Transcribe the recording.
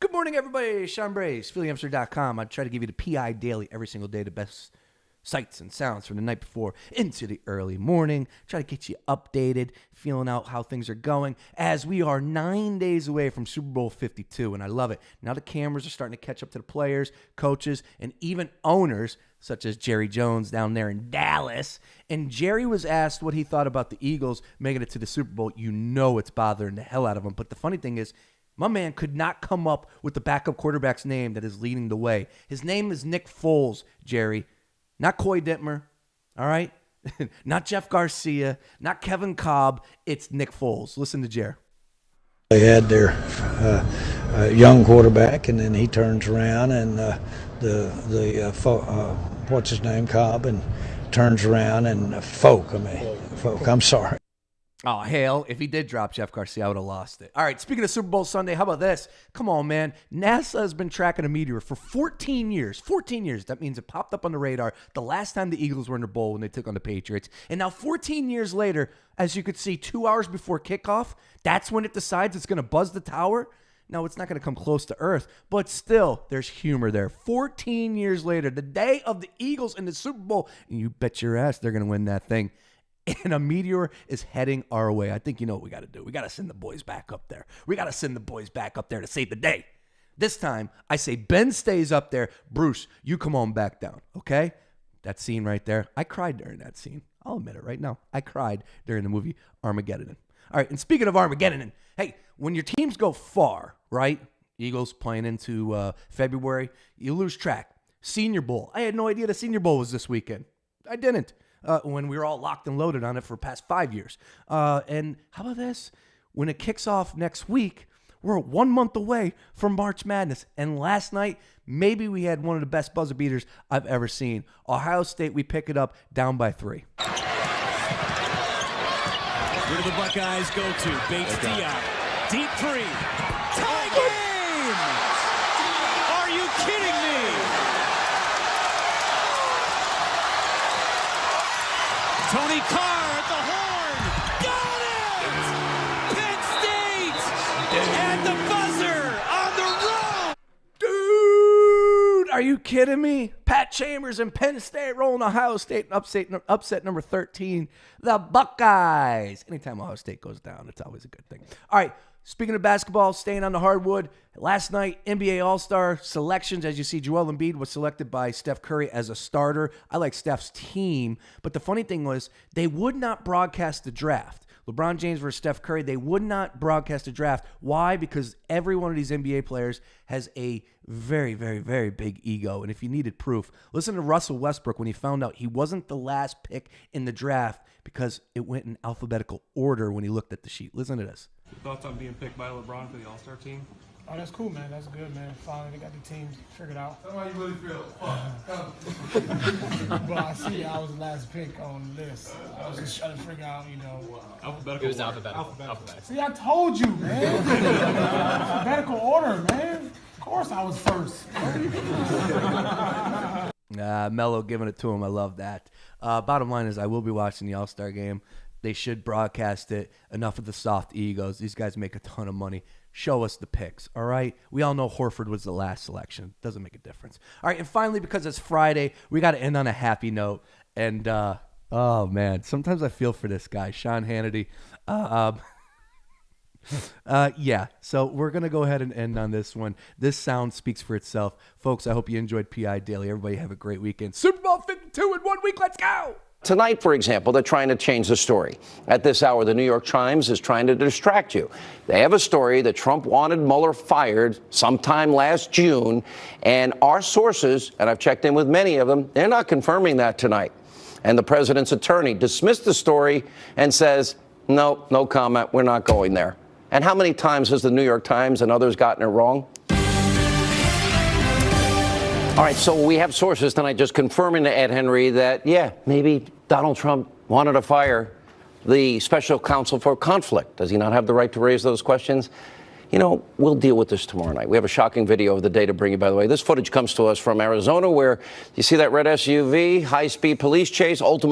Good morning, everybody. Sean Brace, PhillyHamster.com. I try to give you the PI daily every single day, the best sights and sounds from the night before into the early morning. Try to get you updated, feeling out how things are going, as we are 9 days away from Super Bowl 52, and I love it. Now the cameras are starting to catch up to the players, coaches, and even owners, such as Jerry Jones down there in Dallas. And Jerry was asked what he thought about the Eagles making it to the Super Bowl. You know it's bothering the hell out of him. But the funny thing is, my man could not come up with the backup quarterback's name that is leading the way. His name is Nick Foles, Jerry. Not Coy Dittmer, all right? Not Jeff Garcia, not Kevin Cobb. It's Nick Foles. Listen to Jerry. They had their young quarterback, and then he turns around and what's his name, Cobb, and turns around and Folk. I'm sorry. Oh, hell, if he did drop Jeff Garcia, I would have lost it. All right, speaking of Super Bowl Sunday, how about this? Come on, man. NASA has been tracking a meteor for 14 years. 14 years. That means it popped up on the radar the last time the Eagles were in the bowl when they took on the Patriots. And now 14 years later, as you could see, 2 hours before kickoff, that's when it decides it's going to buzz the tower. No, it's not going to come close to Earth, but still, there's humor there. 14 years later, the day of the Eagles in the Super Bowl, and you bet your ass they're going to win that thing. And a meteor is heading our way. I think you know what we got to do. We got to send the boys back up there. We got to send the boys back up there to save the day. This time, I say Ben stays up there. Bruce, you come on back down, okay? That scene right there, I cried during that scene. I'll admit it right now. I cried during the movie Armageddon. All right, and speaking of Armageddon, hey, when your teams go far, right? Eagles playing into February, you lose track. Senior Bowl. I had no idea the Senior Bowl was this weekend. I didn't. When we were all locked and loaded on it for the past 5 years. And how about this? When it kicks off next week, we're 1 month away from March Madness. And last night, maybe we had one of the best buzzer beaters I've ever seen. Ohio State, we pick it up down by 3. Where do the Buckeyes go to? Bates Diop. Deep three. Tie game! Are you kidding me? Tony Carr at the horn. Got it! Penn State! And the buzzer on the road! Dude, are you kidding me? Pat Chambers and Penn State rolling Ohio State upset number 13, the Buckeyes. Anytime Ohio State goes down, it's always a good thing. All right, speaking of basketball, staying on the hardwood, last night, NBA All-Star selections. As you see, Joel Embiid was selected by Steph Curry as a starter. I like Steph's team, but the funny thing was they would not broadcast the draft. LeBron James versus Steph Curry, they would not broadcast the draft. Why? Because every one of these NBA players has a very, very, very big ego. And if you needed proof, listen to Russell Westbrook when he found out he wasn't the last pick in the draft because it went in alphabetical order when he looked at the sheet. Listen to this. Thoughts on being picked by LeBron for the All-Star team? Oh, that's cool, man. That's good, man. Finally, they got the teams figured out. Tell me how you really feel. But I see I was the last pick on the list. I was just trying to figure out, Alphabetical. It was alphabetical. See, I told you, man. Alphabetical order, man. Of course I was first. Melo giving it to him. I love that. Bottom line is I will be watching the All-Star game. They should broadcast it. Enough of the soft egos. These guys make a ton of money. Show us the picks, all right? We all know Horford was the last selection. Doesn't make a difference. All right, and finally, because it's Friday, we got to end on a happy note. And, oh, man, sometimes I feel for this guy, Sean Hannity. Yeah, so we're going to go ahead and end on this one. This sound speaks for itself. Folks, I hope you enjoyed PI Daily. Everybody have a great weekend. Super Bowl 52 in 1 week. Let's go! Tonight, for example, they're trying to change the story. At this hour, the New York Times is trying to distract you. They have a story that Trump wanted Mueller fired sometime last June, and our sources, and I've checked in with many of them, they're not confirming that tonight. And the president's attorney dismissed the story and says, no comment, we're not going there. And how many times has the New York Times and others gotten it wrong? All right, so we have sources tonight just confirming to Ed Henry that, yeah, maybe Donald Trump wanted to fire the special counsel for conflict. Does he not have the right to raise those questions? You know, we'll deal with this tomorrow night. We have a shocking video of the day to bring you, by the way. This footage comes to us from Arizona, where you see that red SUV, high-speed police chase, ultimately